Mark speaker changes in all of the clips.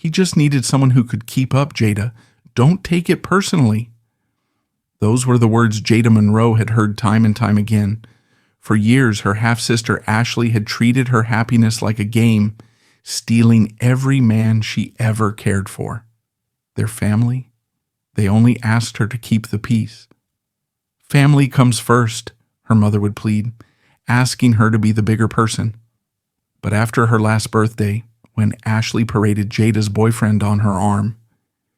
Speaker 1: He just needed someone who could keep up, Jada. Don't take it personally." Those were the words Jada Monroe had heard time and time again. For years, her half-sister Ashley had treated her happiness like a game, stealing every man she ever cared for. Their family? They only asked her to keep the peace. "Family comes first," her mother would plead, asking her to be the bigger person. But after her last birthday, when Ashley paraded Jada's boyfriend on her arm,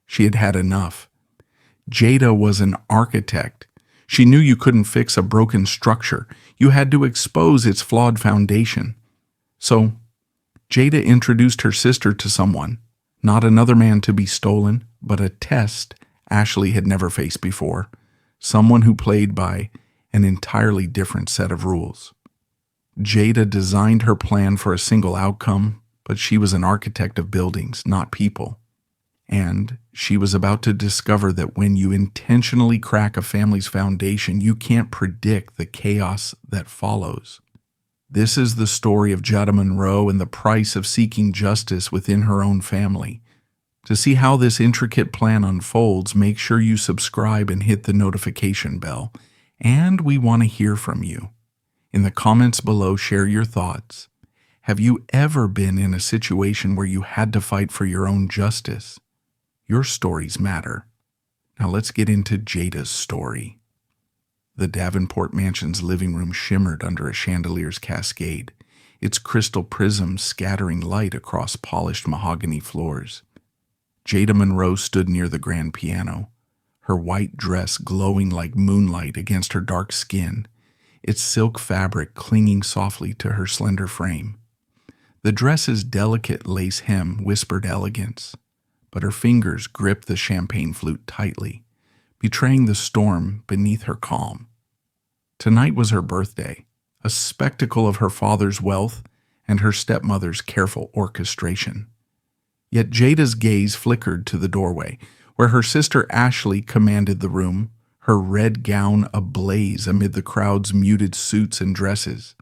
Speaker 1: she had had enough. Jada was an architect. She knew you couldn't fix a broken structure. You had to expose its flawed foundation. So, Jada introduced her sister to someone, not another man to be stolen, but a test Ashley had never faced before, someone who played by an entirely different set of rules. Jada designed her plan for a single outcome, but she was an architect of buildings, not people. And she was about to discover that when you intentionally crack a family's foundation, you can't predict the chaos that follows. This is the story of Jada Monroe and the price of seeking justice within her own family. To see how this intricate plan unfolds, make sure you subscribe and hit the notification bell. And we want to hear from you. In the comments below, share your thoughts. Have you ever been in a situation where you had to fight for your own justice? Your stories matter. Now let's get into Jada's story. The Davenport Mansion's living room shimmered under a chandelier's cascade, its crystal prisms scattering light across polished mahogany floors. Jada Monroe stood near the grand piano, her white dress glowing like moonlight against her dark skin, its silk fabric clinging softly to her slender frame. The dress's delicate lace hem whispered elegance, but her fingers gripped the champagne flute tightly, betraying the storm beneath her calm. Tonight was her birthday, a spectacle of her father's wealth and her stepmother's careful orchestration. Yet Jada's gaze flickered to the doorway, where her sister Ashley commanded the room, her red gown ablaze amid the crowd's muted suits and dresses.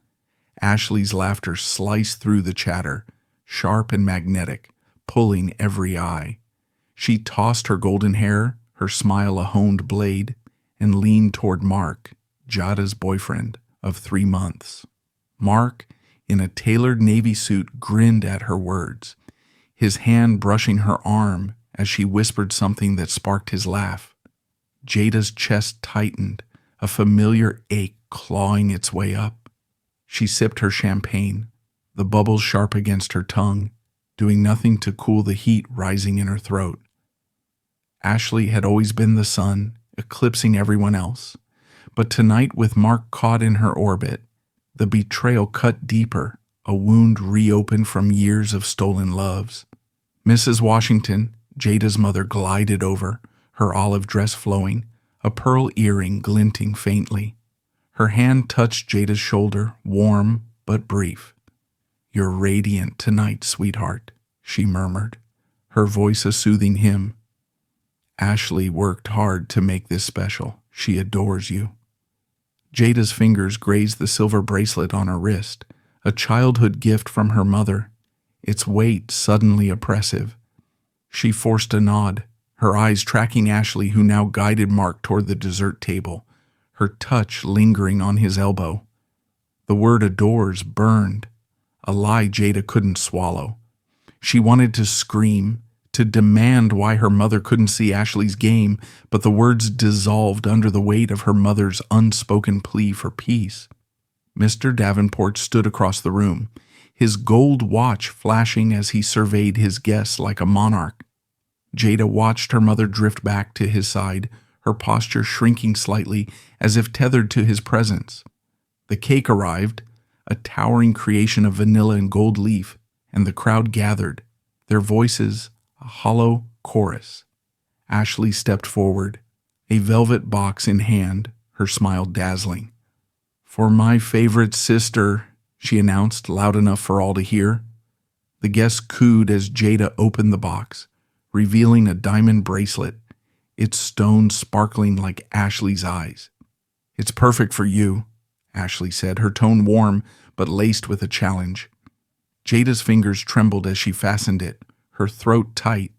Speaker 1: Ashley's laughter sliced through the chatter, sharp and magnetic, pulling every eye. She tossed her golden hair, her smile a honed blade, and leaned toward Mark, Jada's boyfriend of 3 months. Mark, in a tailored navy suit, grinned at her words, his hand brushing her arm as she whispered something that sparked his laugh. Jada's chest tightened, a familiar ache clawing its way up. She sipped her champagne, the bubbles sharp against her tongue, doing nothing to cool the heat rising in her throat. Ashley had always been the sun, eclipsing everyone else. But tonight, with Mark caught in her orbit, the betrayal cut deeper, a wound reopened from years of stolen loves. Mrs. Washington, Jada's mother, glided over, her olive dress flowing, a pearl earring glinting faintly. Her hand touched Jada's shoulder, warm but brief. "You're radiant tonight, sweetheart," she murmured, her voice a soothing hymn. "Ashley worked hard to make this special. She adores you." Jada's fingers grazed the silver bracelet on her wrist, a childhood gift from her mother, its weight suddenly oppressive. She forced a nod, her eyes tracking Ashley, who now guided Mark toward the dessert table, her touch lingering on his elbow. The word adores burned, a lie Jada couldn't swallow. She wanted to scream, to demand why her mother couldn't see Ashley's game, but the words dissolved under the weight of her mother's unspoken plea for peace. Mr. Davenport stood across the room, his gold watch flashing as he surveyed his guests like a monarch. Jada watched her mother drift back to his side, her posture shrinking slightly as if tethered to his presence. The cake arrived, a towering creation of vanilla and gold leaf, and the crowd gathered, their voices a hollow chorus. Ashley stepped forward, a velvet box in hand, her smile dazzling. "For my favorite sister," she announced, loud enough for all to hear. The guests cooed as Jada opened the box, revealing a diamond bracelet, its stone sparkling like Ashley's eyes. "It's perfect for you," Ashley said, her tone warm but laced with a challenge. Jada's fingers trembled as she fastened it, her throat tight.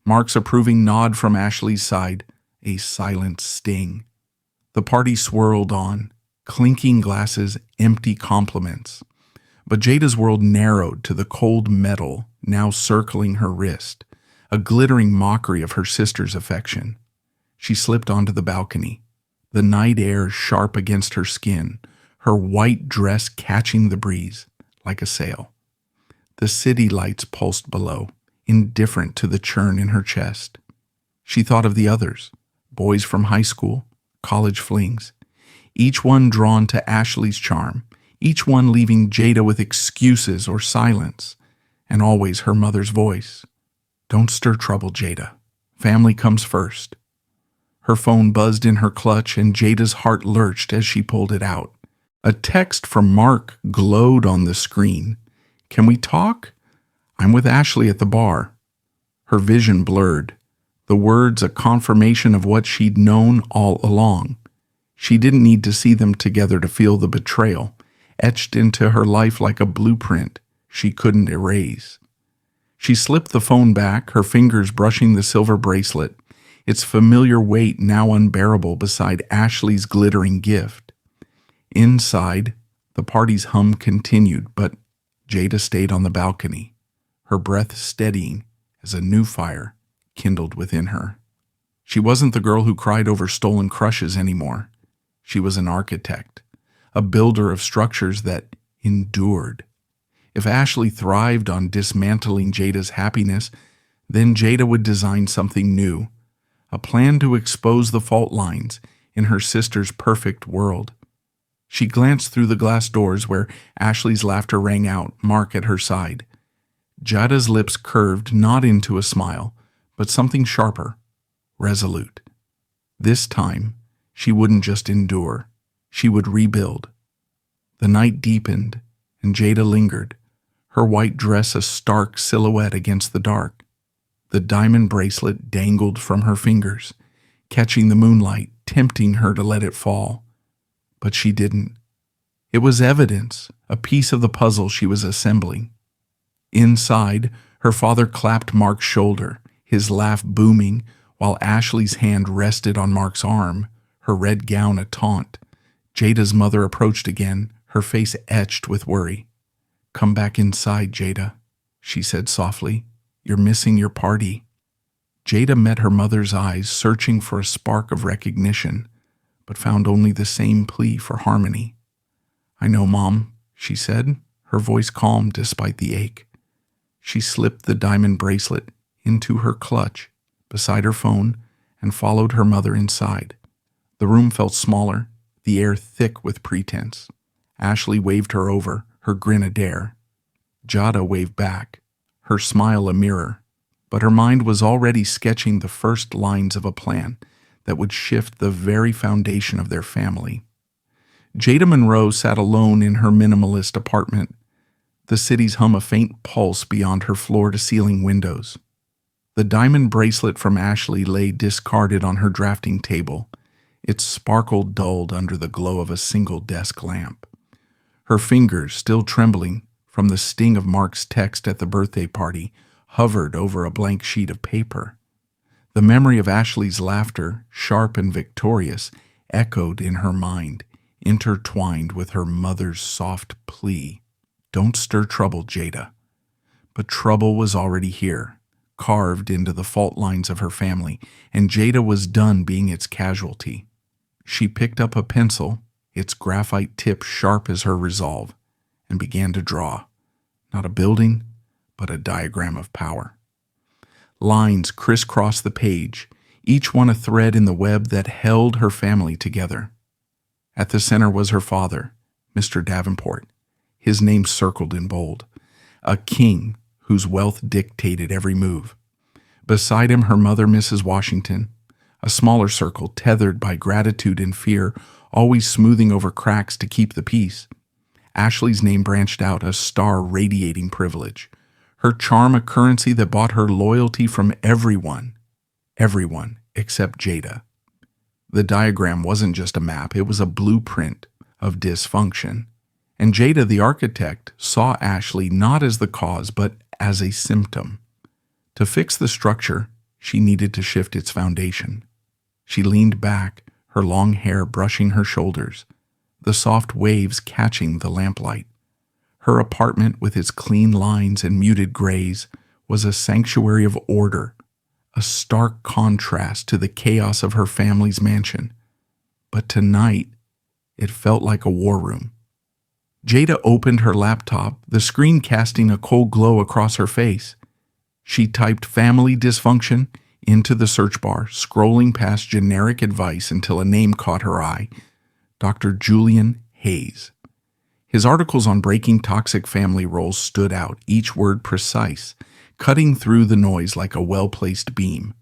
Speaker 1: Mark's approving nod from Ashley's side, a silent sting. The party swirled on, clinking glasses, empty compliments. But Jada's world narrowed to the cold metal now circling her wrist, a glittering mockery of her sister's affection. She slipped onto the balcony, the night air sharp against her skin, her white dress catching the breeze like a sail. The city lights pulsed below, indifferent to the churn in her chest. She thought of the others, boys from high school, college flings, each one drawn to Ashley's charm, each one leaving Jada with excuses or silence, and always her mother's voice. Don't stir trouble, Jada. Family comes first. Her phone buzzed in her clutch, and Jada's heart lurched as she pulled it out. A text from Mark glowed on the screen. Can we talk? I'm with Ashley at the bar. Her vision blurred, the words a confirmation of what she'd known all along. She didn't need to see them together to feel the betrayal, etched into her life like a blueprint she couldn't erase. She slipped the phone back, her fingers brushing the silver bracelet, its familiar weight now unbearable beside Ashley's glittering gift. Inside, the party's hum continued, but Jada stayed on the balcony, her breath steadying as a new fire kindled within her. She wasn't the girl who cried over stolen crushes anymore. She was an architect, a builder of structures that endured. If Ashley thrived on dismantling Jada's happiness, then Jada would design something new, a plan to expose the fault lines in her sister's perfect world. She glanced through the glass doors where Ashley's laughter rang out, Mark at her side. Jada's lips curved not into a smile, but something sharper, resolute. This time, she wouldn't just endure, she would rebuild. The night deepened, and Jada lingered, her white dress a stark silhouette against the dark. The diamond bracelet dangled from her fingers, catching the moonlight, tempting her to let it fall. But she didn't. It was evidence, a piece of the puzzle she was assembling. Inside, her father clapped Mark's shoulder, his laugh booming, while Ashley's hand rested on Mark's arm, her red gown a taunt. Jada's mother approached again, her face etched with worry. Come back inside, Jada, she said softly. You're missing your party. Jada met her mother's eyes, searching for a spark of recognition, but found only the same plea for harmony. I know, Mom, she said, her voice calm despite the ache. She slipped the diamond bracelet into her clutch beside her phone and followed her mother inside. The room felt smaller, the air thick with pretense. Ashley waved her over, her grin a dare. Jada waved back, her smile a mirror, but her mind was already sketching the first lines of a plan that would shift the very foundation of their family. Jada Monroe sat alone in her minimalist apartment, the city's hum a faint pulse beyond her floor-to-ceiling windows. The diamond bracelet from Ashley lay discarded on her drafting table, its sparkle dulled under the glow of a single desk lamp. Her fingers, still trembling from the sting of Mark's text at the birthday party, hovered over a blank sheet of paper. The memory of Ashley's laughter, sharp and victorious, echoed in her mind, intertwined with her mother's soft plea. Don't stir trouble, Jada. But trouble was already here, carved into the fault lines of her family, and Jada was done being its casualty. She picked up a pencil, its graphite tip sharp as her resolve, and began to draw, not a building, but a diagram of power. Lines crisscrossed the page, each one a thread in the web that held her family together. At the center was her father, Mr. Davenport, his name circled in bold, a king whose wealth dictated every move. Beside him, her mother, Mrs. Washington, a smaller circle tethered by gratitude and fear, always smoothing over cracks to keep the peace. Ashley's name branched out, a star radiating privilege, her charm a currency that bought her loyalty from everyone except Jada. The diagram wasn't just a map, it was a blueprint of dysfunction. And Jada, the architect, saw Ashley not as the cause, but as a symptom. To fix the structure, she needed to shift its foundation. She leaned back, her long hair brushing her shoulders, the soft waves catching the lamplight. Her apartment, with its clean lines and muted grays, was a sanctuary of order, a stark contrast to the chaos of her family's mansion. But tonight, it felt like a war room. Jada opened her laptop, the screen casting a cold glow across her face. She typed family dysfunction into the search bar, scrolling past generic advice until a name caught her eye: Dr. Julian Hayes. His articles on breaking toxic family roles stood out, each word precise, cutting through the noise like a well-placed beam.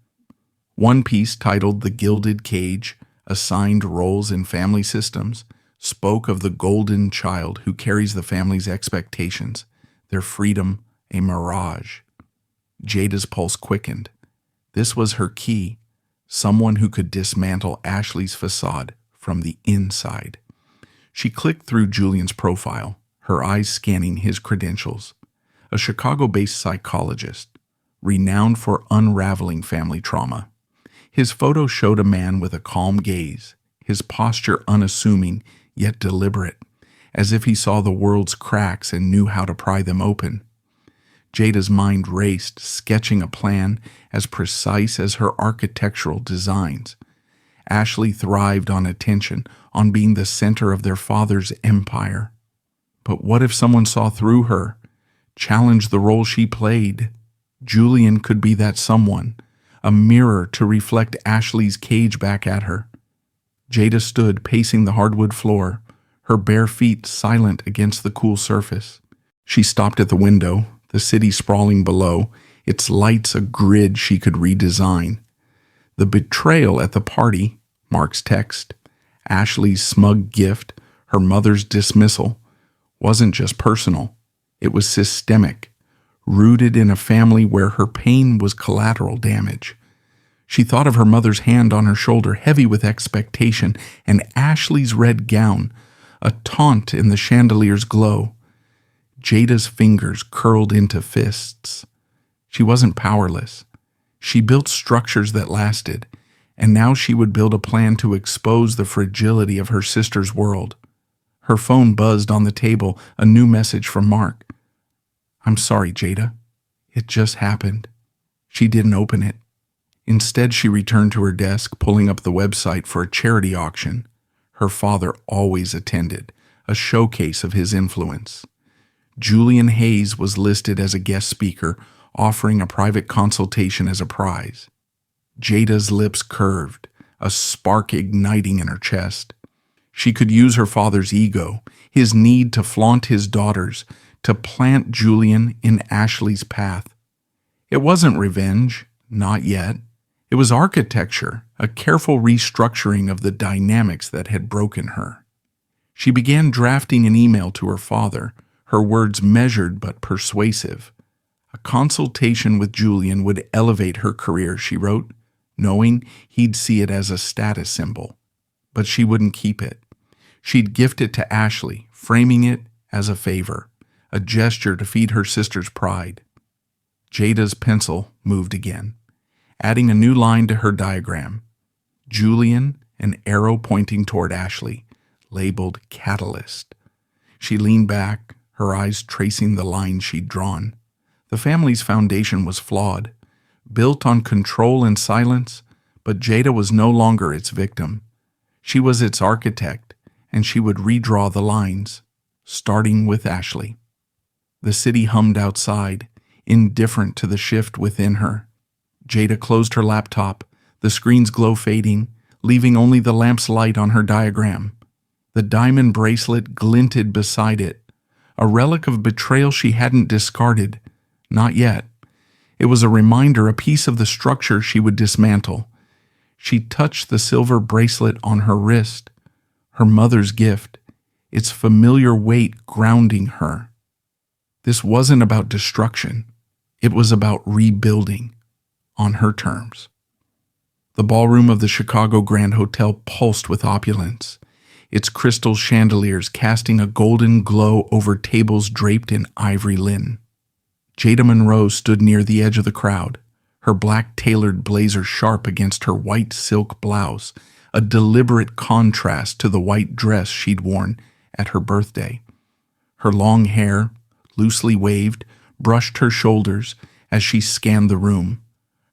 Speaker 1: One piece, titled "The Gilded Cage: Assigned Roles in Family Systems," spoke of the golden child who carries the family's expectations, their freedom a mirage. Jada's pulse quickened. This was her key, someone who could dismantle Ashley's facade from the inside. She clicked through Julian's profile, her eyes scanning his credentials. A Chicago-based psychologist, renowned for unraveling family trauma. His photo showed a man with a calm gaze, his posture unassuming yet deliberate, as if he saw the world's cracks and knew how to pry them open. Jada's mind raced, sketching a plan as precise as her architectural designs. Ashley thrived on attention, on being the center of their father's empire. But what if someone saw through her, challenged the role she played? Julian could be that someone, a mirror to reflect Ashley's cage back at her. Jada stood pacing the hardwood floor, her bare feet silent against the cool surface. She stopped at the window, the city sprawling below, its lights a grid she could redesign. The betrayal at the party, Mark's text, Ashley's smug gift, her mother's dismissal, wasn't just personal. It was systemic, rooted in a family where her pain was collateral damage. She thought of her mother's hand on her shoulder, heavy with expectation, and Ashley's red gown, a taunt in the chandelier's glow. Jada's fingers curled into fists. She wasn't powerless. She built structures that lasted, and now she would build a plan to expose the fragility of her sister's world. Her phone buzzed on the table, a new message from Mark. "I'm sorry, Jada. It just happened." She didn't open it. Instead, she returned to her desk, pulling up the website for a charity auction. Her father always attended, a showcase of his influence. Julian Hayes was listed as a guest speaker, offering a private consultation as a prize. Jada's lips curved, a spark igniting in her chest. She could use her father's ego, his need to flaunt his daughters, to plant Julian in Ashley's path. It wasn't revenge, not yet. It was architecture, a careful restructuring of the dynamics that had broken her. She began drafting an email to her father, her words measured but persuasive. A consultation with Julian would elevate her career, she wrote, knowing he'd see it as a status symbol. But she wouldn't keep it. She'd gift it to Ashley, framing it as a favor, a gesture to feed her sister's pride. Jada's pencil moved again, adding a new line to her diagram. Julian, an arrow pointing toward Ashley, labeled Catalyst. She leaned back, her eyes tracing the lines she'd drawn. The family's foundation was flawed, built on control and silence, but Jada was no longer its victim. She was its architect, and she would redraw the lines, starting with Ashley. The city hummed outside, indifferent to the shift within her. Jada closed her laptop, the screen's glow fading, leaving only the lamp's light on her diagram. The diamond bracelet glinted beside it, a relic of betrayal she hadn't discarded. Not yet. It was a reminder, a piece of the structure she would dismantle. She touched the silver bracelet on her wrist, her mother's gift, its familiar weight grounding her. This wasn't about destruction. It was about rebuilding, on her terms. The ballroom of the Chicago Grand Hotel pulsed with opulence, its crystal chandeliers casting a golden glow over tables draped in ivory linen. Jada Monroe stood near the edge of the crowd, her black tailored blazer sharp against her white silk blouse, a deliberate contrast to the white dress she'd worn at her birthday. Her long hair, loosely waved, brushed her shoulders as she scanned the room,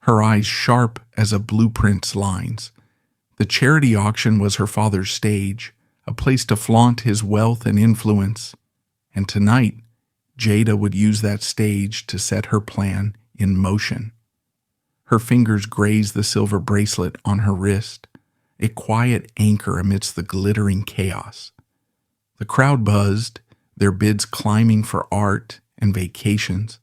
Speaker 1: her eyes sharp as a blueprint's lines. The charity auction was her father's stage, a place to flaunt his wealth and influence. And tonight, Jada would use that stage to set her plan in motion. Her fingers grazed the silver bracelet on her wrist, a quiet anchor amidst the glittering chaos. The crowd buzzed, their bids climbing for art and vacations,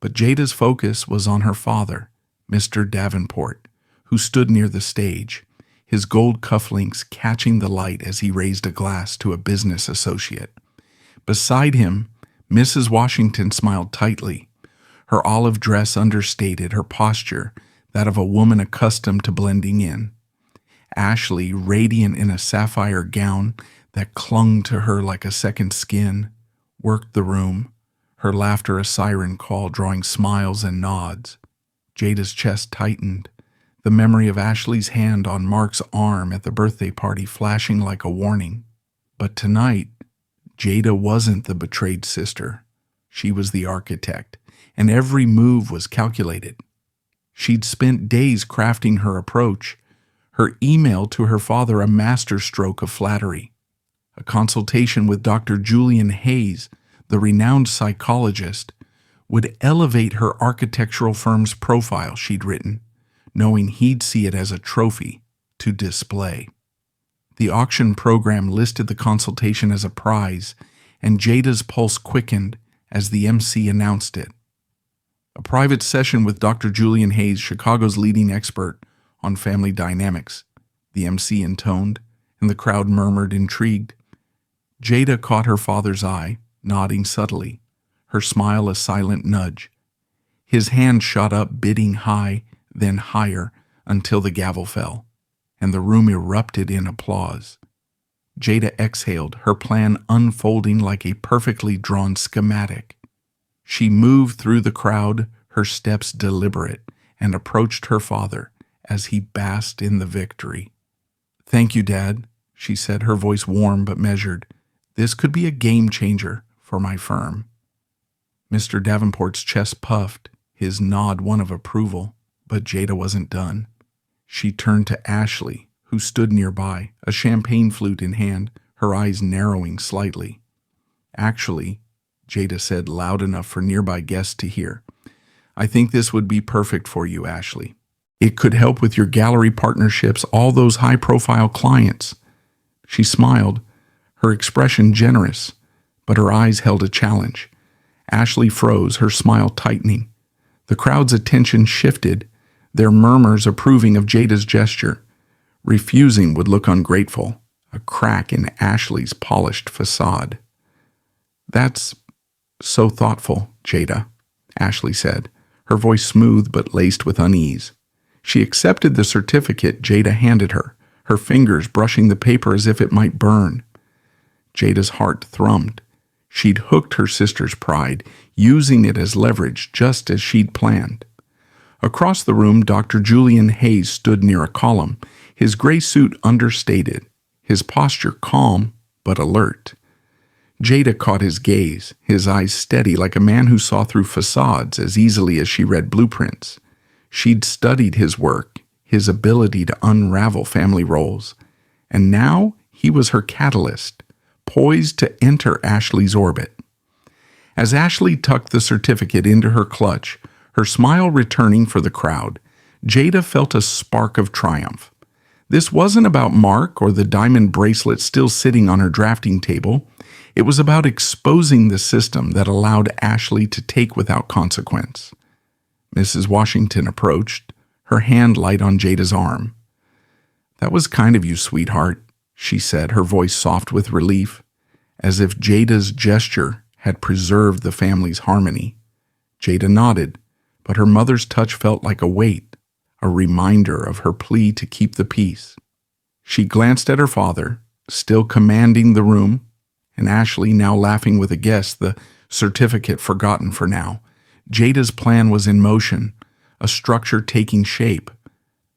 Speaker 1: but Jada's focus was on her father, Mr. Davenport, who stood near the stage, his gold cufflinks catching the light as he raised a glass to a business associate. Beside him, Mrs. Washington smiled tightly, her olive dress understated, her posture that of a woman accustomed to blending in. Ashley, radiant in a sapphire gown that clung to her like a second skin, worked the room, her laughter a siren call drawing smiles and nods. Jada's chest tightened, the memory of Ashley's hand on Mark's arm at the birthday party flashing like a warning. But tonight, Jada wasn't the betrayed sister. She was the architect, and every move was calculated. She'd spent days crafting her approach, her email to her father a masterstroke of flattery. A consultation with Dr. Julian Hayes, the renowned psychologist, would elevate her architectural firm's profile she'd written, knowing he'd see it as a trophy to display. The auction program listed the consultation as a prize, and Jada's pulse quickened as the MC announced it. A private session with Dr. Julian Hayes, Chicago's leading expert on family dynamics, the MC intoned, and the crowd murmured intrigued. Jada caught her father's eye, nodding subtly, her smile a silent nudge. His hand shot up, bidding high, then higher, until the gavel fell, and the room erupted in applause. Jada exhaled, her plan unfolding like a perfectly drawn schematic. She moved through the crowd, her steps deliberate, and approached her father as he basked in the victory. "Thank you, Dad," she said, her voice warm but measured. "This could be a game changer for my firm." Mr. Davenport's chest puffed, his nod one of approval, but Jada wasn't done. She turned to Ashley, who stood nearby, a champagne flute in hand, her eyes narrowing slightly. "Actually," Jada said loud enough for nearby guests to hear, "I think this would be perfect for you, Ashley. It could help with your gallery partnerships, all those high-profile clients." She smiled, her expression generous, but her eyes held a challenge. Ashley froze, her smile tightening. The crowd's attention shifted, their murmurs approving of Jada's gesture. Refusing would look ungrateful, a crack in Ashley's polished facade. "That's so thoughtful, Jada," Ashley said, her voice smooth but laced with unease. She accepted the certificate Jada handed her, her fingers brushing the paper as if it might burn. Jada's heart thrummed. She'd hooked her sister's pride, using it as leverage just as she'd planned. Across the room, Dr. Julian Hayes stood near a column, his gray suit understated, his posture calm but alert. Jada caught his gaze, his eyes steady like a man who saw through facades as easily as she read blueprints. She'd studied his work, his ability to unravel family roles, and now he was her catalyst, poised to enter Ashley's orbit. As Ashley tucked the certificate into her clutch, her smile returning for the crowd, Jada felt a spark of triumph. This wasn't about Mark or the diamond bracelet still sitting on her drafting table. It was about exposing the system that allowed Ashley to take without consequence. Mrs. Washington approached, her hand light on Jada's arm. "That was kind of you, sweetheart," she said, her voice soft with relief, as if Jada's gesture had preserved the family's harmony. Jada nodded, but her mother's touch felt like a weight, a reminder of her plea to keep the peace. She glanced at her father, still commanding the room, and Ashley now laughing with a guest, the certificate forgotten for now. Jada's plan was in motion, a structure taking shape,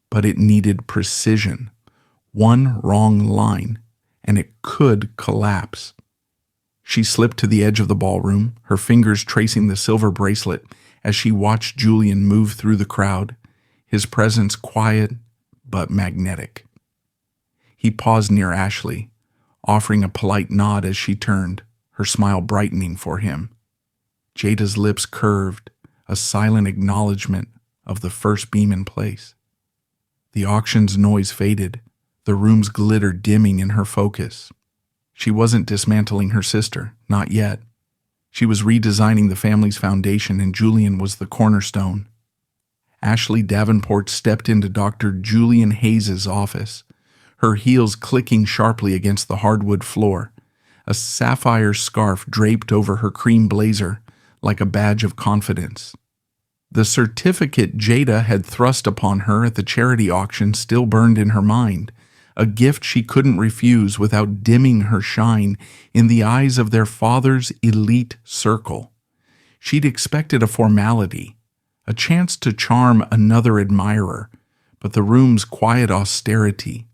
Speaker 1: but it needed precision. One wrong line, and it could collapse. She slipped to the edge of the ballroom, her fingers tracing the silver bracelet as she watched Julian move through the crowd, his presence quiet but magnetic. He paused near Ashley, offering a polite nod as she turned, her smile brightening for him. Jada's lips curved, a silent acknowledgement of the first beam in place. The auction's noise faded, the room's glitter dimming in her focus. She wasn't dismantling her sister, not yet. She was redesigning the family's foundation, and Julian was the cornerstone. Ashley Davenport stepped into Dr. Julian Hayes's office, her heels clicking sharply against the hardwood floor, a sapphire scarf draped over her cream blazer like a badge of confidence. The certificate Jada had thrust upon her at the charity auction still burned in her mind, a gift she couldn't refuse without dimming her shine in the eyes of their father's elite circle. She'd expected a formality, a chance to charm another admirer, but the room's quiet austerity,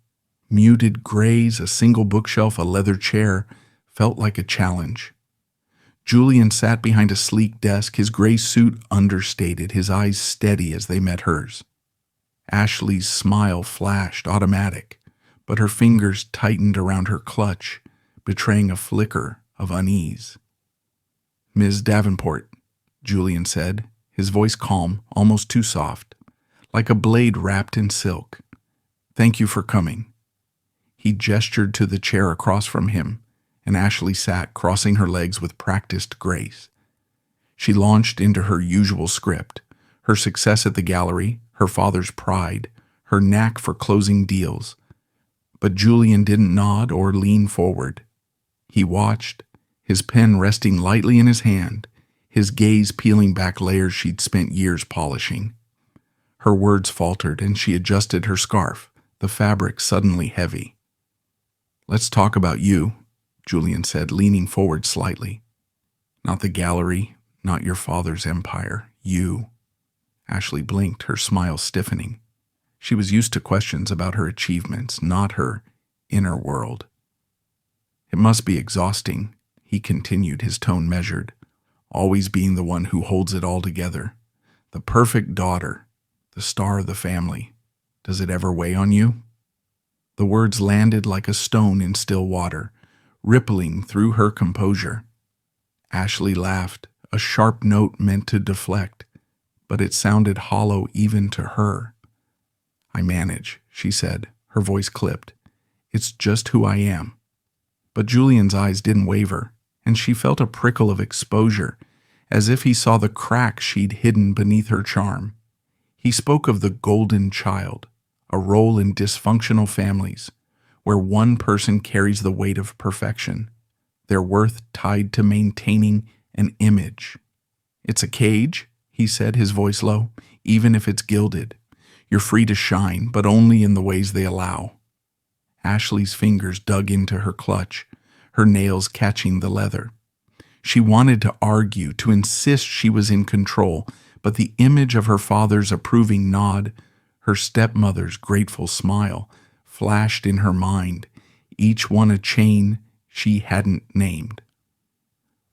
Speaker 1: muted grays, a single bookshelf, a leather chair, felt like a challenge. Julian sat behind a sleek desk, his gray suit understated, his eyes steady as they met hers. Ashley's smile flashed, automatic, but her fingers tightened around her clutch, betraying a flicker of unease. "Ms. Davenport," Julian said, his voice calm, almost too soft, like a blade wrapped in silk. "Thank you for coming." He gestured to the chair across from him, and Ashley sat, crossing her legs with practiced grace. She launched into her usual script, her success at the gallery, her father's pride, her knack for closing deals. But Julian didn't nod or lean forward. He watched, his pen resting lightly in his hand, his gaze peeling back layers she'd spent years polishing. Her words faltered, and she adjusted her scarf, the fabric suddenly heavy. "Let's talk about you," Julian said, leaning forward slightly. "Not the gallery, not your father's empire, you." Ashley blinked, her smile stiffening. She was used to questions about her achievements, not her inner world. "It must be exhausting," he continued, his tone measured, "always being the one who holds it all together. The perfect daughter, the star of the family. Does it ever weigh on you?" The words landed like a stone in still water, rippling through her composure. Ashley laughed, a sharp note meant to deflect, but it sounded hollow even to her. "I manage," she said, her voice clipped. "It's just who I am." But Julian's eyes didn't waver, and she felt a prickle of exposure, as if he saw the crack she'd hidden beneath her charm. He spoke of the golden child, a role in dysfunctional families, where one person carries the weight of perfection, their worth tied to maintaining an image. "It's a cage," he said, his voice low, "even if it's gilded. You're free to shine, but only in the ways they allow." Ashley's fingers dug into her clutch, her nails catching the leather. She wanted to argue, to insist she was in control, but the image of her father's approving nod, her stepmother's grateful smile, flashed in her mind, each one a chain she hadn't named.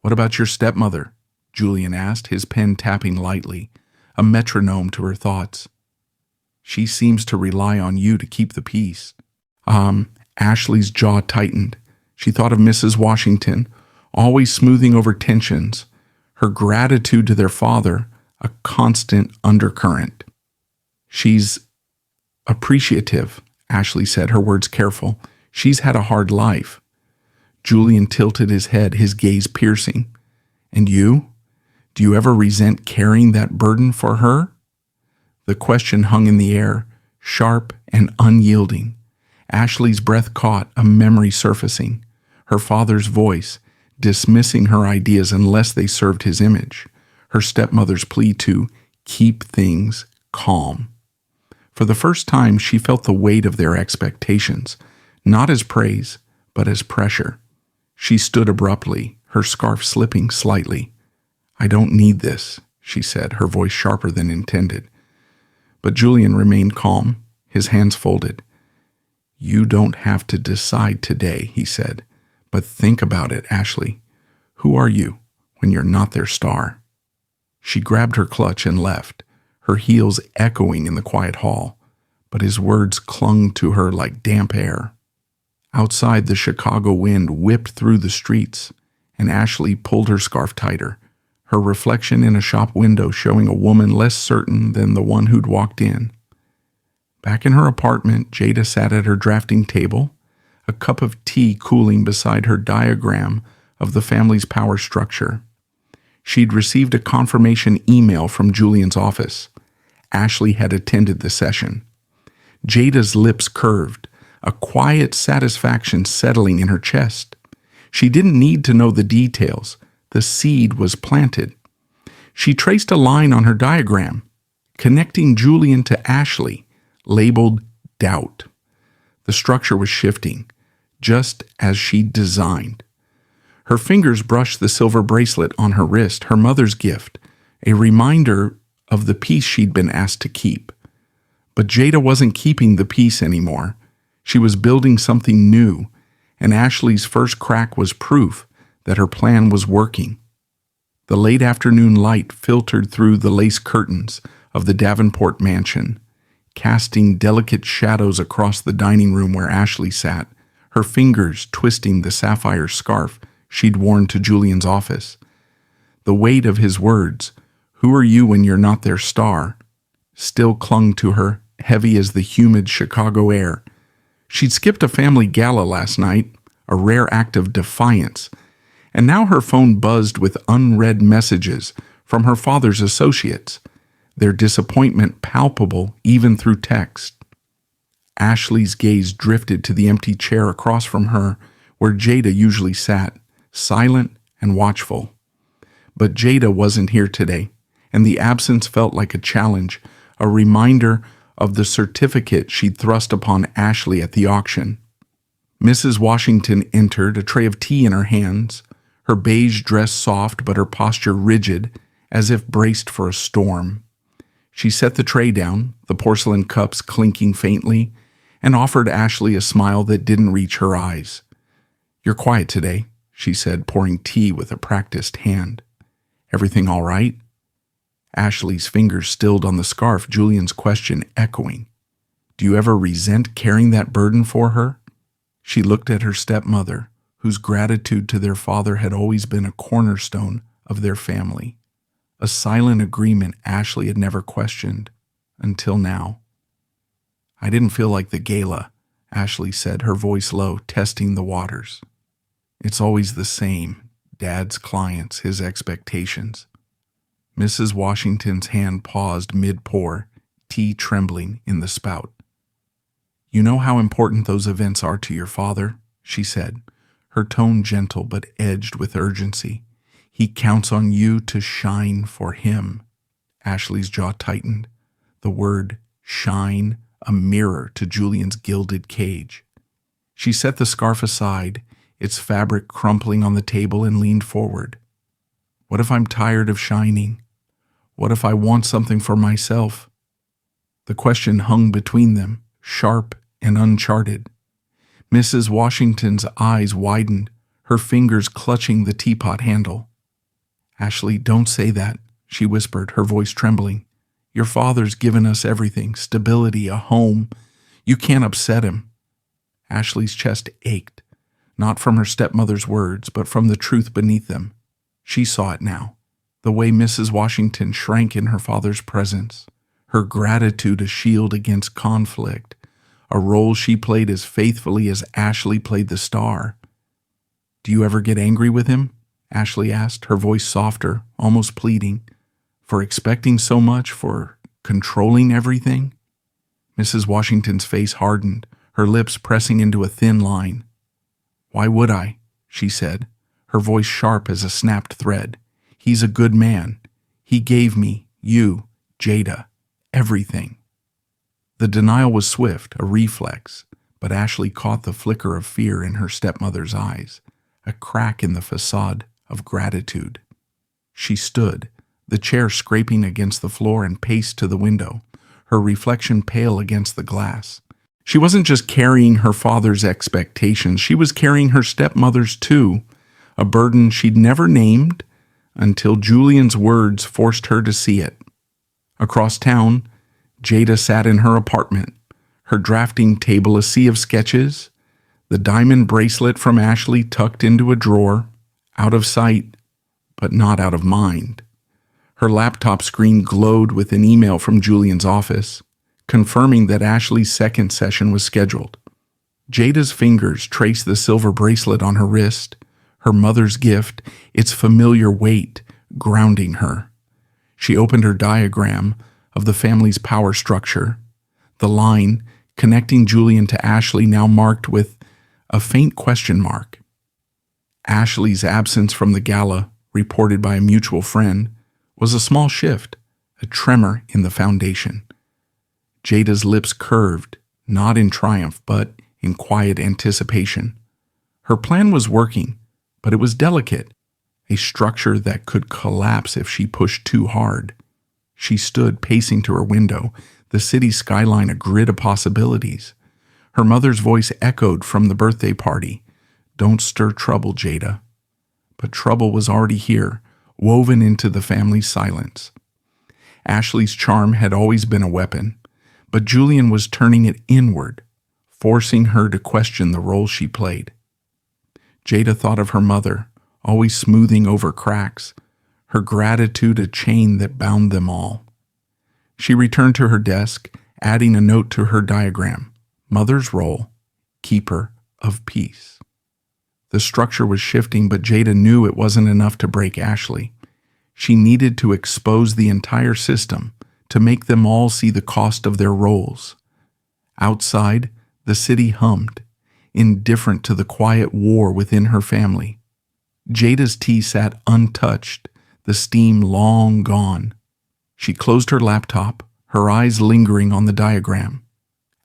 Speaker 1: "What about your stepmother?" Julian asked, his pen tapping lightly, a metronome to her thoughts. "She seems to rely on you to keep the peace." Ashley's jaw tightened. She thought of Mrs. Washington, always smoothing over tensions, her gratitude to their father, a constant undercurrent. "She's appreciative," Ashley said, her words careful. "She's had a hard life." Julian tilted his head, his gaze piercing. "And you? Do you ever resent carrying that burden for her?" The question hung in the air, sharp and unyielding. Ashley's breath caught, a memory surfacing. Her father's voice, dismissing her ideas unless they served his image. Her stepmother's plea to keep things calm. For the first time, she felt the weight of their expectations, not as praise, but as pressure. She stood abruptly, her scarf slipping slightly. "I don't need this," she said, her voice sharper than intended. But Julian remained calm, his hands folded. "You don't have to decide today," he said. "But think about it, Ashley. Who are you when you're not their star?" She grabbed her clutch and left, her heels echoing in the quiet hall, but his words clung to her like damp air. Outside, the Chicago wind whipped through the streets, and Ashley pulled her scarf tighter, her reflection in a shop window showing a woman less certain than the one who'd walked in. Back in her apartment, Jada sat at her drafting table, a cup of tea cooling beside her diagram of the family's power structure. She'd received a confirmation email from Julian's office. Ashley had attended the session. Jada's lips curved, a quiet satisfaction settling in her chest. She didn't need to know the details. The seed was planted. She traced a line on her diagram, connecting Julian to Ashley, labeled doubt. The structure was shifting, just as she'd designed. Her fingers brushed the silver bracelet on her wrist, her mother's gift, a reminder of the peace she'd been asked to keep. But Jada wasn't keeping the peace anymore. She was building something new, and Ashley's first crack was proof that her plan was working. The late afternoon light filtered through the lace curtains of the Davenport mansion, casting delicate shadows across the dining room where Ashley sat, her fingers twisting the sapphire scarf she'd worn to Julian's office. The weight of his words, "Who are you when you're not their star?" still clung to her, heavy as the humid Chicago air. She'd skipped a family gala last night, a rare act of defiance, and now her phone buzzed with unread messages from her father's associates, their disappointment palpable even through text. Ashley's gaze drifted to the empty chair across from her where Jada usually sat, silent and watchful. But Jada wasn't here today, and the absence felt like a challenge, a reminder of the certificate she'd thrust upon Ashley at the auction. Mrs. Washington entered, a tray of tea in her hands, her beige dress soft but her posture rigid, as if braced for a storm. She set the tray down, the porcelain cups clinking faintly, and offered Ashley a smile that didn't reach her eyes. "You're quiet today," she said, pouring tea with a practiced hand. "Everything all right?" Ashley's fingers stilled on the scarf, Julian's question echoing. "Do you ever resent carrying that burden for her?" She looked at her stepmother, whose gratitude to their father had always been a cornerstone of their family. A silent agreement Ashley had never questioned, until now. "I didn't feel like the gala," Ashley said, her voice low, testing the waters. "It's always the same, Dad's clients, his expectations." Mrs. Washington's hand paused mid-pour, tea trembling in the spout. "You know how important those events are to your father," she said, her tone gentle but edged with urgency. "He counts on you to shine for him." Ashley's jaw tightened, the word shine a mirror to Julian's gilded cage. She set the scarf aside, its fabric crumpling on the table, and leaned forward. "What if I'm tired of shining? What if I want something for myself?" The question hung between them, sharp and uncharted. Mrs. Washington's eyes widened, her fingers clutching the teapot handle. "Ashley, don't say that," she whispered, her voice trembling. "Your father's given us everything, stability, a home. You can't upset him." Ashley's chest ached, not from her stepmother's words, but from the truth beneath them. She saw it now, the way Mrs. Washington shrank in her father's presence, her gratitude a shield against conflict, a role she played as faithfully as Ashley played the star. "Do you ever get angry with him?" Ashley asked, her voice softer, almost pleading. "For expecting so much, for controlling everything?" Mrs. Washington's face hardened, her lips pressing into a thin line. "Why would I?" she said, her voice sharp as a snapped thread. "He's a good man. He gave me, you, Jada, everything." The denial was swift, a reflex, but Ashley caught the flicker of fear in her stepmother's eyes, a crack in the facade of gratitude. She stood, the chair scraping against the floor, and paced to the window, her reflection pale against the glass. She wasn't just carrying her father's expectations, she was carrying her stepmother's too, a burden she'd never named until Julian's words forced her to see it. Across town, Jada sat in her apartment, her drafting table a sea of sketches, the diamond bracelet from Ashley tucked into a drawer, out of sight, but not out of mind. Her laptop screen glowed with an email from Julian's office, confirming that Ashley's second session was scheduled. Jada's fingers traced the silver bracelet on her wrist, her mother's gift, its familiar weight grounding her. She opened her diagram of the family's power structure, the line connecting Julian to Ashley now marked with a faint question mark. Ashley's absence from the gala, reported by a mutual friend, was a small shift, a tremor in the foundation. Jada's lips curved, not in triumph, but in quiet anticipation. Her plan was working, but it was delicate, a structure that could collapse if she pushed too hard. She stood pacing to her window, the city skyline a grid of possibilities. Her mother's voice echoed from the birthday party. "Don't stir trouble, Jada." But trouble was already here, woven into the family's silence. Ashley's charm had always been a weapon, but Julian was turning it inward, forcing her to question the role she played. Jada thought of her mother, always smoothing over cracks, her gratitude a chain that bound them all. She returned to her desk, adding a note to her diagram. Mother's role, keeper of peace. The structure was shifting, but Jada knew it wasn't enough to break Ashley. She needed to expose the entire system, to make them all see the cost of their roles. Outside, the city hummed, indifferent to the quiet war within her family. Jada's tea sat untouched, the steam long gone. She closed her laptop, her eyes lingering on the diagram.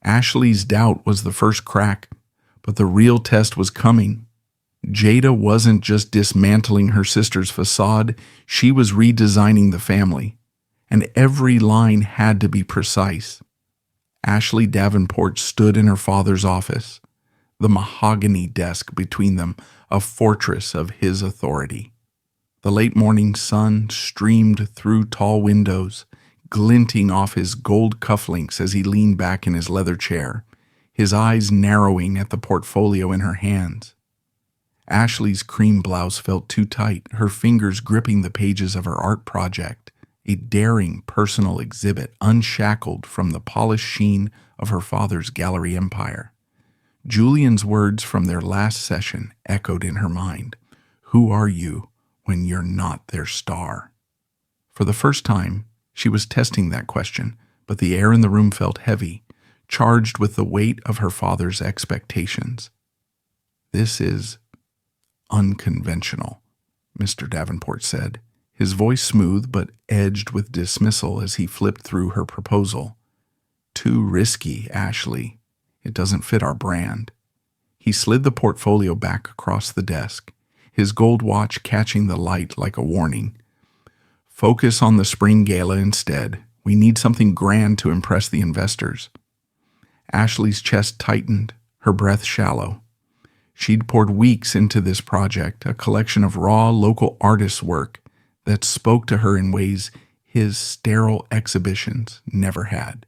Speaker 1: Ashley's doubt was the first crack, but the real test was coming. Jada wasn't just dismantling her sister's facade, she was redesigning the family. And every line had to be precise. Ashley Davenport stood in her father's office, the mahogany desk between them, a fortress of his authority. The late morning sun streamed through tall windows, glinting off his gold cufflinks as he leaned back in his leather chair, his eyes narrowing at the portfolio in her hands. Ashley's cream blouse felt too tight, her fingers gripping the pages of her art project, a daring personal exhibit unshackled from the polished sheen of her father's gallery empire. Julian's words from their last session echoed in her mind. Who are you when you're not their star? For the first time, she was testing that question, but the air in the room felt heavy, charged with the weight of her father's expectations. This is unconventional, Mr. Davenport said, his voice smooth but edged with dismissal as he flipped through her proposal. Too risky, Ashley. It doesn't fit our brand. He slid the portfolio back across the desk, his gold watch catching the light like a warning. Focus on the spring gala instead. We need something grand to impress the investors. Ashley's chest tightened, her breath shallow. She'd poured weeks into this project, a collection of raw local artists' work that spoke to her in ways his sterile exhibitions never had.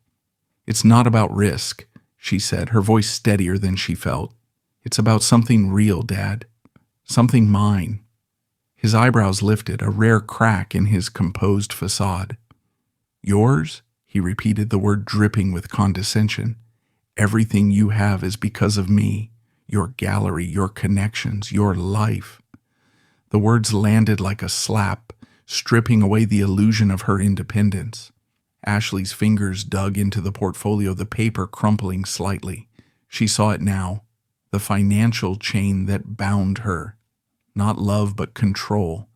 Speaker 1: It's not about risk, she said, her voice steadier than she felt. It's about something real, Dad. Something mine. His eyebrows lifted, a rare crack in his composed facade. Yours? He repeated, the word dripping with condescension. Everything you have is because of me. Your gallery, your connections, your life. The words landed like a slap, stripping away the illusion of her independence. Ashley's fingers dug into the portfolio, the paper crumpling slightly. She saw it now, the financial chain that bound her. Not love, but control.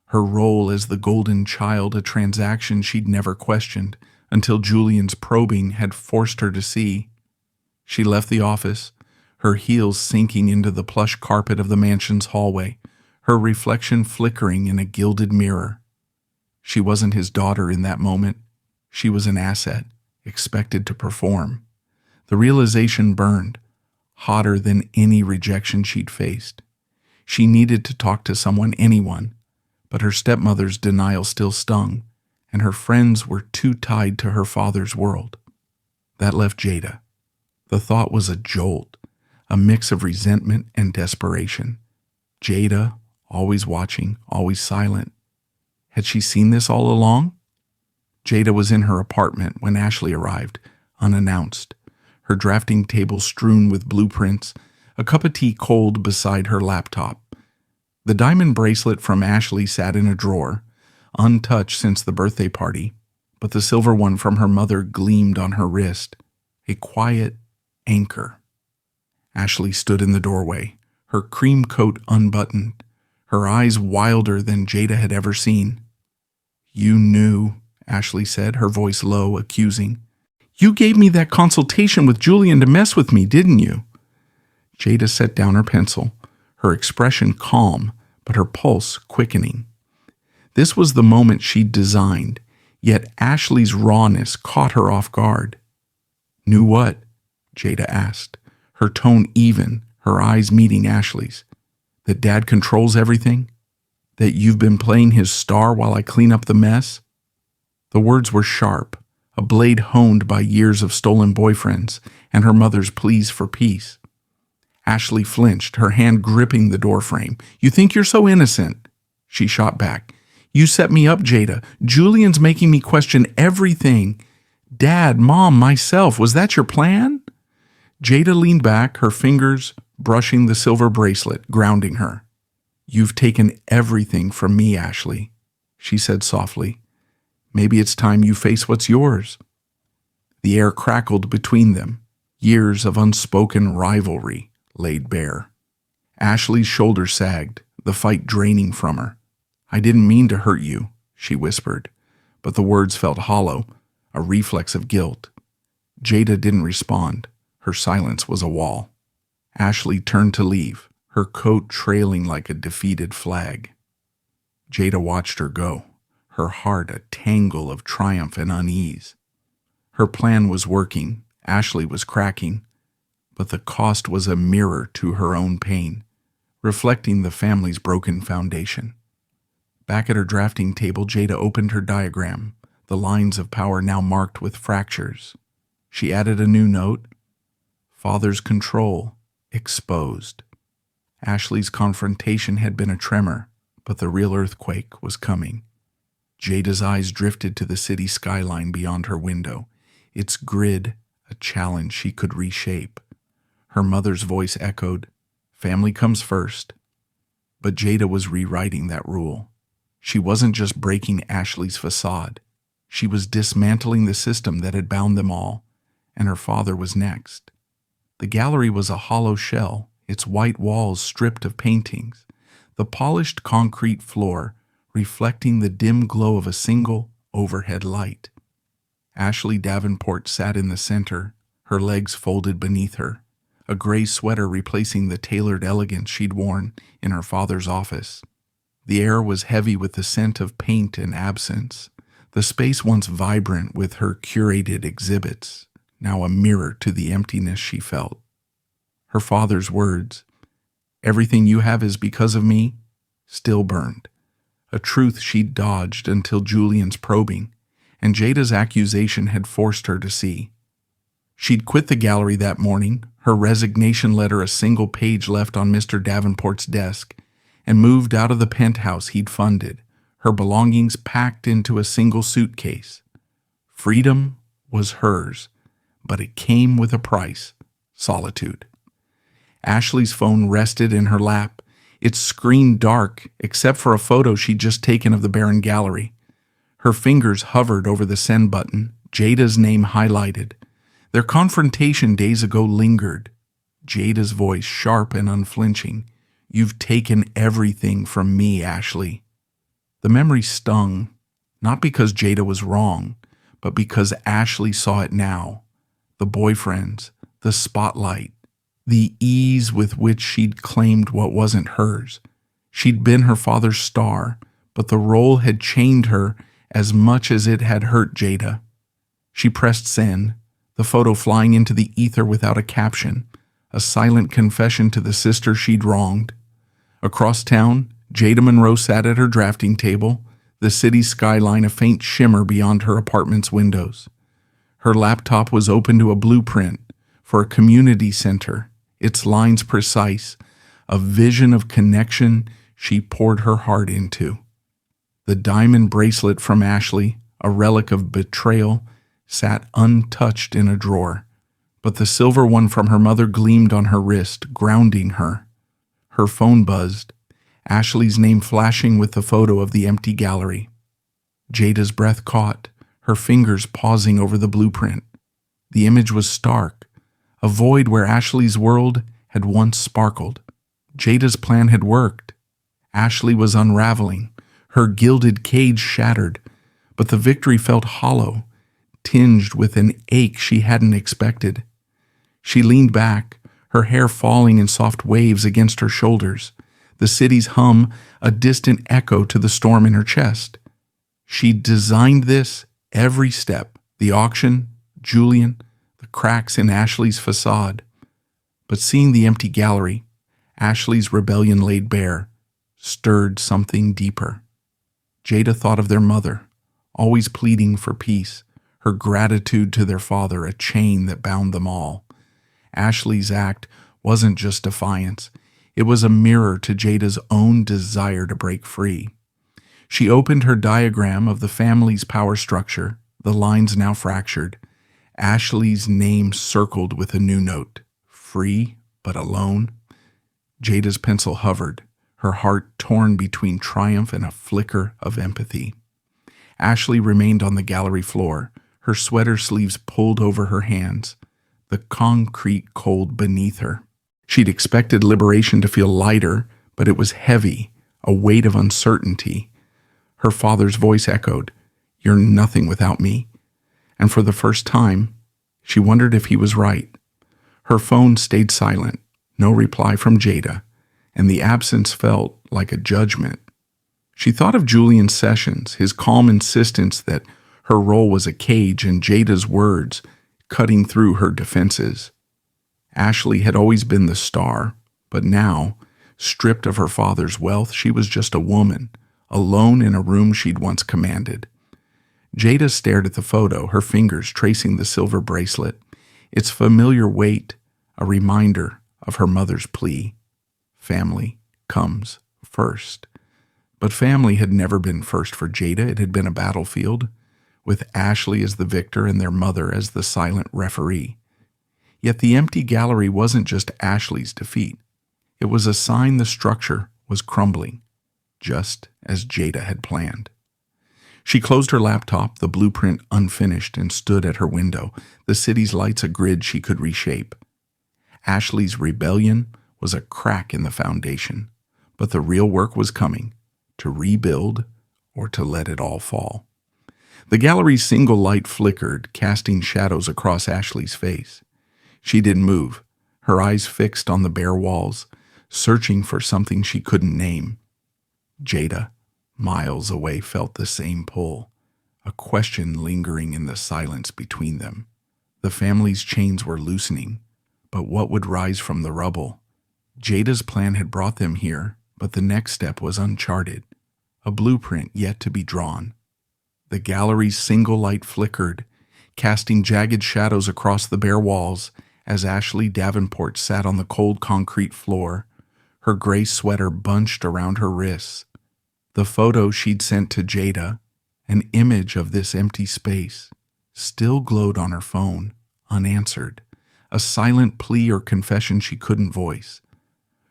Speaker 1: Her role as the golden child, a transaction she'd never questioned until Julian's probing had forced her to see. She left the office, her heels sinking into the plush carpet of the mansion's hallway, her reflection flickering in a gilded mirror. She wasn't his daughter in that moment. She was an asset, expected to perform. The realization burned, hotter than any rejection she'd faced. She needed to talk to someone, anyone, but her stepmother's denial still stung, and her friends were too tied to her father's world. That left Jada. The thought was a jolt, a mix of resentment and desperation. Jada, always watching, always silent. Had she seen this all along? Jada was in her apartment when Ashley arrived, unannounced, her drafting table strewn with blueprints, a cup of tea cold beside her laptop. The diamond bracelet from Ashley sat in a drawer, untouched since the birthday party, but the silver one from her mother gleamed on her wrist, a quiet anchor. Ashley stood in the doorway, her cream coat unbuttoned, her eyes wilder than Jada had ever seen. "You knew," Ashley said, her voice low, accusing. "You gave me that consultation with Julian to mess with me, didn't you?" Jada set down her pencil, her expression calm, but her pulse quickening. This was the moment she'd designed, yet Ashley's rawness caught her off guard. "Knew what?" Jada asked, her tone even, her eyes meeting Ashley's. "That Dad controls everything? That you've been playing his star while I clean up the mess?" The words were sharp, a blade honed by years of stolen boyfriends and her mother's pleas for peace. Ashley flinched, her hand gripping the doorframe. "You think you're so innocent?" She shot back. "You set me up, Jada. Julian's making me question everything. Dad, Mom, myself. Was that your plan?" Jada leaned back, her fingers brushing the silver bracelet, grounding her. "You've taken everything from me, Ashley," she said softly. "Maybe it's time you face what's yours." The air crackled between them, years of unspoken rivalry laid bare. Ashley's shoulders sagged, the fight draining from her. "I didn't mean to hurt you," she whispered, but the words felt hollow, a reflex of guilt. Jada didn't respond. Her silence was a wall. Ashley turned to leave, her coat trailing like a defeated flag. Jada watched her go, her heart a tangle of triumph and unease. Her plan was working, Ashley was cracking, but the cost was a mirror to her own pain, reflecting the family's broken foundation. Back at her drafting table, Jada opened her diagram, the lines of power now marked with fractures. She added a new note: "Father's control exposed." Ashley's confrontation had been a tremor, but the real earthquake was coming. Jada's eyes drifted to the city skyline beyond her window, its grid a challenge she could reshape. Her mother's voice echoed, "Family comes first." But Jada was rewriting that rule. She wasn't just breaking Ashley's facade. She was dismantling the system that had bound them all, and her father was next. The gallery was a hollow shell, its white walls stripped of paintings, the polished concrete floor reflecting the dim glow of a single overhead light. Ashley Davenport sat in the center, her legs folded beneath her, a gray sweater replacing the tailored elegance she'd worn in her father's office. The air was heavy with the scent of paint and absence, the space once vibrant with her curated exhibits, now a mirror to the emptiness she felt. Her father's words, "Everything you have is because of me," still burned, a truth she'd dodged until Julian's probing, and Jada's accusation had forced her to see. She'd quit the gallery that morning, her resignation letter a single page left on Mr. Davenport's desk, and moved out of the penthouse he'd funded, her belongings packed into a single suitcase. Freedom was hers, but it came with a price: solitude. Ashley's phone rested in her lap, its screen dark except for a photo she'd just taken of the barren gallery. Her fingers hovered over the send button, Jada's name highlighted. Their confrontation days ago lingered. Jada's voice sharp and unflinching. "You've taken everything from me, Ashley." The memory stung, not because Jada was wrong, but because Ashley saw it now. The boyfriends, the spotlight, the ease with which she'd claimed what wasn't hers. She'd been her father's star, but the role had chained her as much as it had hurt Jada. She pressed send, the photo flying into the ether without a caption, a silent confession to the sister she'd wronged. Across town, Jada Monroe sat at her drafting table, the city skyline a faint shimmer beyond her apartment's windows. Her laptop was open to a blueprint for a community center, its lines precise, a vision of connection she poured her heart into. The diamond bracelet from Ashley, a relic of betrayal, sat untouched in a drawer, but the silver one from her mother gleamed on her wrist, grounding her. Her phone buzzed, Ashley's name flashing with the photo of the empty gallery. Jada's breath caught, her fingers pausing over the blueprint. The image was stark, a void where Ashley's world had once sparkled. Jada's plan had worked. Ashley was unraveling, her gilded cage shattered, but the victory felt hollow, tinged with an ache she hadn't expected. She leaned back, her hair falling in soft waves against her shoulders, the city's hum a distant echo to the storm in her chest. She'd designed this every step, the auction, Julian, the cracks in Ashley's facade. But seeing the empty gallery, Ashley's rebellion laid bare, stirred something deeper. Jada thought of their mother, always pleading for peace, her gratitude to their father a chain that bound them all. Ashley's act wasn't just defiance, it was a mirror to Jada's own desire to break free. She opened her diagram of the family's power structure, the lines now fractured. Ashley's name circled with a new note, free but alone. Jada's pencil hovered, her heart torn between triumph and a flicker of empathy. Ashley remained on the gallery floor, her sweater sleeves pulled over her hands, the concrete cold beneath her. She'd expected liberation to feel lighter, but it was heavy, a weight of uncertainty. Her father's voice echoed, "You're nothing without me." And for the first time, she wondered if he was right. Her phone stayed silent, no reply from Jada, and the absence felt like a judgment. She thought of Julian's sessions, his calm insistence that her role was a cage, and Jada's words cutting through her defenses. Ashley had always been the star, but now, stripped of her father's wealth, she was just a woman, alone in a room she'd once commanded. Jada stared at the photo, her fingers tracing the silver bracelet, its familiar weight, a reminder of her mother's plea. Family comes first. But family had never been first for Jada. It had been a battlefield, with Ashley as the victor and their mother as the silent referee. Yet the empty gallery wasn't just Ashley's defeat. It was a sign the structure was crumbling, just as Jada had planned. She closed her laptop, the blueprint unfinished, and stood at her window, the city's lights a grid she could reshape. Ashley's rebellion was a crack in the foundation, but the real work was coming, to rebuild or to let it all fall. The gallery's single light flickered, casting shadows across Ashley's face. She didn't move, her eyes fixed on the bare walls, searching for something she couldn't name. Jada, miles away, felt the same pull, a question lingering in the silence between them. The family's chains were loosening, but what would rise from the rubble? Jada's plan had brought them here, but the next step was uncharted, a blueprint yet to be drawn. The gallery's single light flickered, casting jagged shadows across the bare walls as Ashley Davenport sat on the cold concrete floor, her gray sweater bunched around her wrists. The photo she'd sent to Jada, an image of this empty space, still glowed on her phone, unanswered, a silent plea or confession she couldn't voice.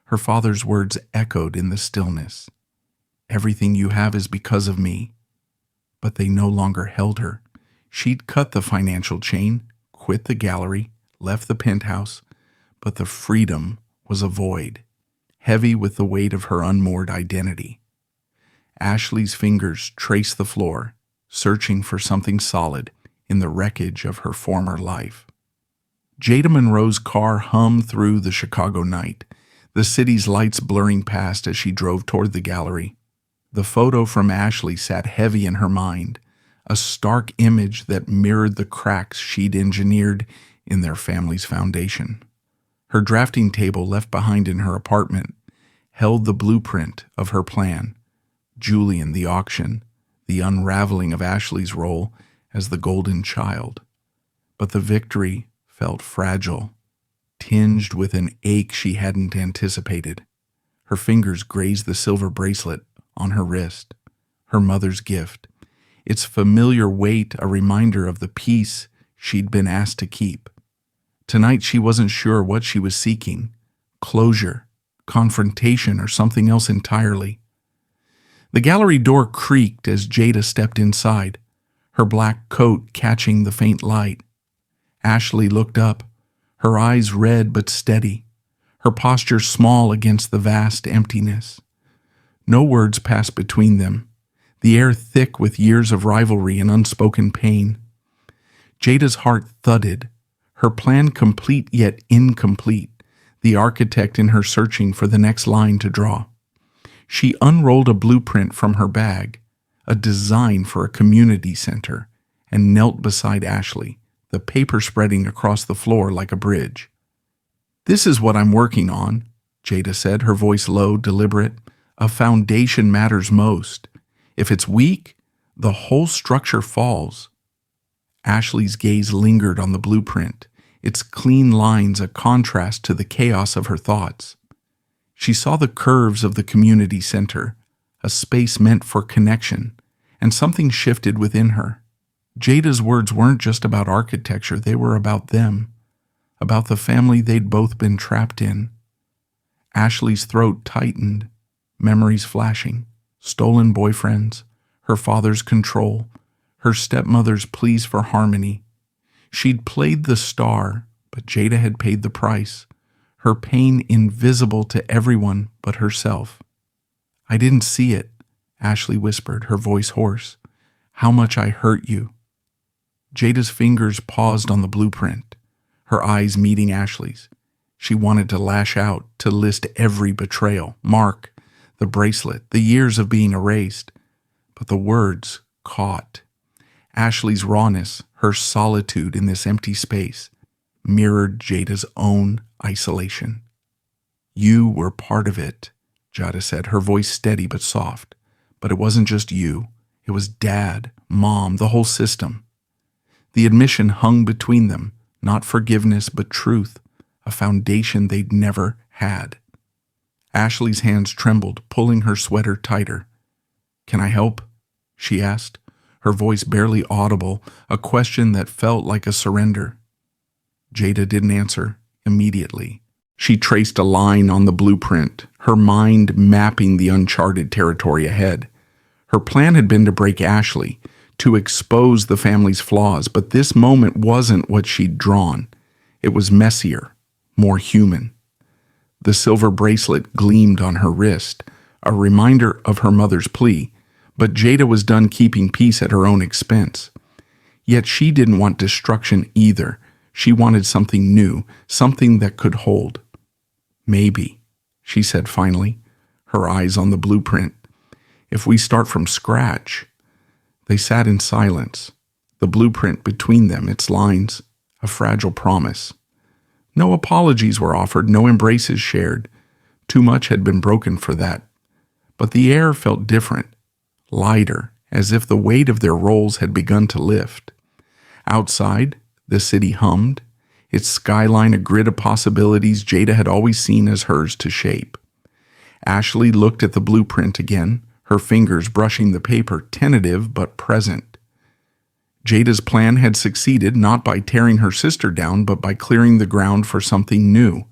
Speaker 1: Her father's words echoed in the stillness. "Everything you have is because of me." But they no longer held her. She'd cut the financial chain, quit the gallery, left the penthouse, but the freedom was a void, heavy with the weight of her unmoored identity. Ashley's fingers traced the floor, searching for something solid in the wreckage of her former life. Jada Monroe's car hummed through the Chicago night, the city's lights blurring past as she drove toward the gallery. The photo from Ashley sat heavy in her mind, a stark image that mirrored the cracks she'd engineered in their family's foundation. Her drafting table left behind in her apartment held the blueprint of her plan: Julian, the auction, the unraveling of Ashley's role as the golden child. But the victory felt fragile, tinged with an ache she hadn't anticipated. Her fingers grazed the silver bracelet on her wrist, her mother's gift, its familiar weight a reminder of the peace she'd been asked to keep. Tonight she wasn't sure what she was seeking: closure, confrontation, or something else entirely. The gallery door creaked as Jada stepped inside, her black coat catching the faint light. Ashley looked up, her eyes red but steady, her posture small against the vast emptiness. No words passed between them, the air thick with years of rivalry and unspoken pain. Jada's heart thudded, her plan complete yet incomplete, the architect in her searching for the next line to draw. She unrolled a blueprint from her bag, a design for a community center, and knelt beside Ashley, the paper spreading across the floor like a bridge. "This is what I'm working on," Jada said, her voice low, deliberate. "A foundation matters most. If it's weak, the whole structure falls." Ashley's gaze lingered on the blueprint, its clean lines a contrast to the chaos of her thoughts. She saw the curves of the community center, a space meant for connection, and something shifted within her. Jada's words weren't just about architecture, they were about them, about the family they'd both been trapped in. Ashley's throat tightened, memories flashing, stolen boyfriends, her father's control, her stepmother's pleas for harmony. She'd played the star, but Jada had paid the price, her pain invisible to everyone but herself. "I didn't see it," Ashley whispered, her voice hoarse. "How much I hurt you." Jada's fingers paused on the blueprint, her eyes meeting Ashley's. She wanted to lash out, to list every betrayal, Mark, the bracelet, the years of being erased. But the words caught. Ashley's rawness, her solitude in this empty space, mirrored Jada's own isolation. "You were part of it," Jada said, her voice steady but soft. "But it wasn't just you. It was Dad, Mom, the whole system." The admission hung between them, not forgiveness but truth, a foundation they'd never had. Ashley's hands trembled, pulling her sweater tighter. "Can I help?" she asked, her voice barely audible, a question that felt like a surrender. Jada didn't answer immediately. She traced a line on the blueprint, her mind mapping the uncharted territory ahead. Her plan had been to break Ashley, to expose the family's flaws, but this moment wasn't what she'd drawn. It was messier, more human. The silver bracelet gleamed on her wrist, a reminder of her mother's plea, but Jada was done keeping peace at her own expense. Yet she didn't want destruction either. She wanted something new, something that could hold. "Maybe," she said finally, her eyes on the blueprint. "If we start from scratch." They sat in silence, the blueprint between them, its lines, a fragile promise. No apologies were offered, no embraces shared. Too much had been broken for that. But the air felt different, lighter, as if the weight of their roles had begun to lift. Outside, the city hummed, its skyline a grid of possibilities Jada had always seen as hers to shape. Ashley looked at the blueprint again, her fingers brushing the paper, tentative but present. Jada's plan had succeeded not by tearing her sister down, but by clearing the ground for something new.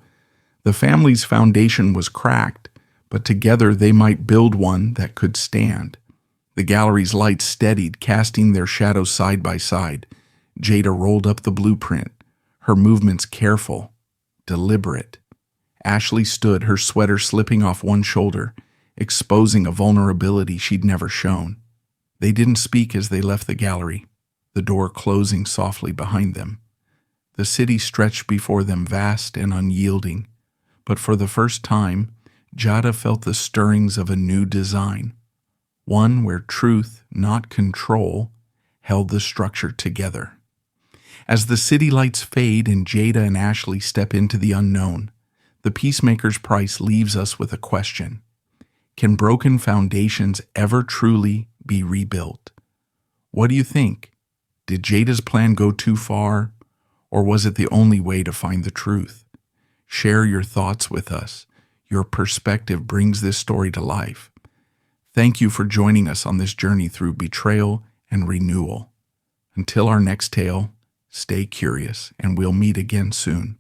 Speaker 1: The family's foundation was cracked, but together they might build one that could stand. The gallery's lights steadied, casting their shadows side by side. Jada rolled up the blueprint, her movements careful, deliberate. Ashley stood, her sweater slipping off one shoulder, exposing a vulnerability she'd never shown. They didn't speak as they left the gallery, the door closing softly behind them. The city stretched before them, vast and unyielding, but for the first time, Jada felt the stirrings of a new design, one where truth, not control, held the structure together. As the city lights fade and Jada and Ashley step into the unknown, the Peacemaker's Price leaves us with a question. Can broken foundations ever truly be rebuilt? What do you think? Did Jada's plan go too far, or was it the only way to find the truth? Share your thoughts with us. Your perspective brings this story to life. Thank you for joining us on this journey through betrayal and renewal. Until our next tale, stay curious, and we'll meet again soon.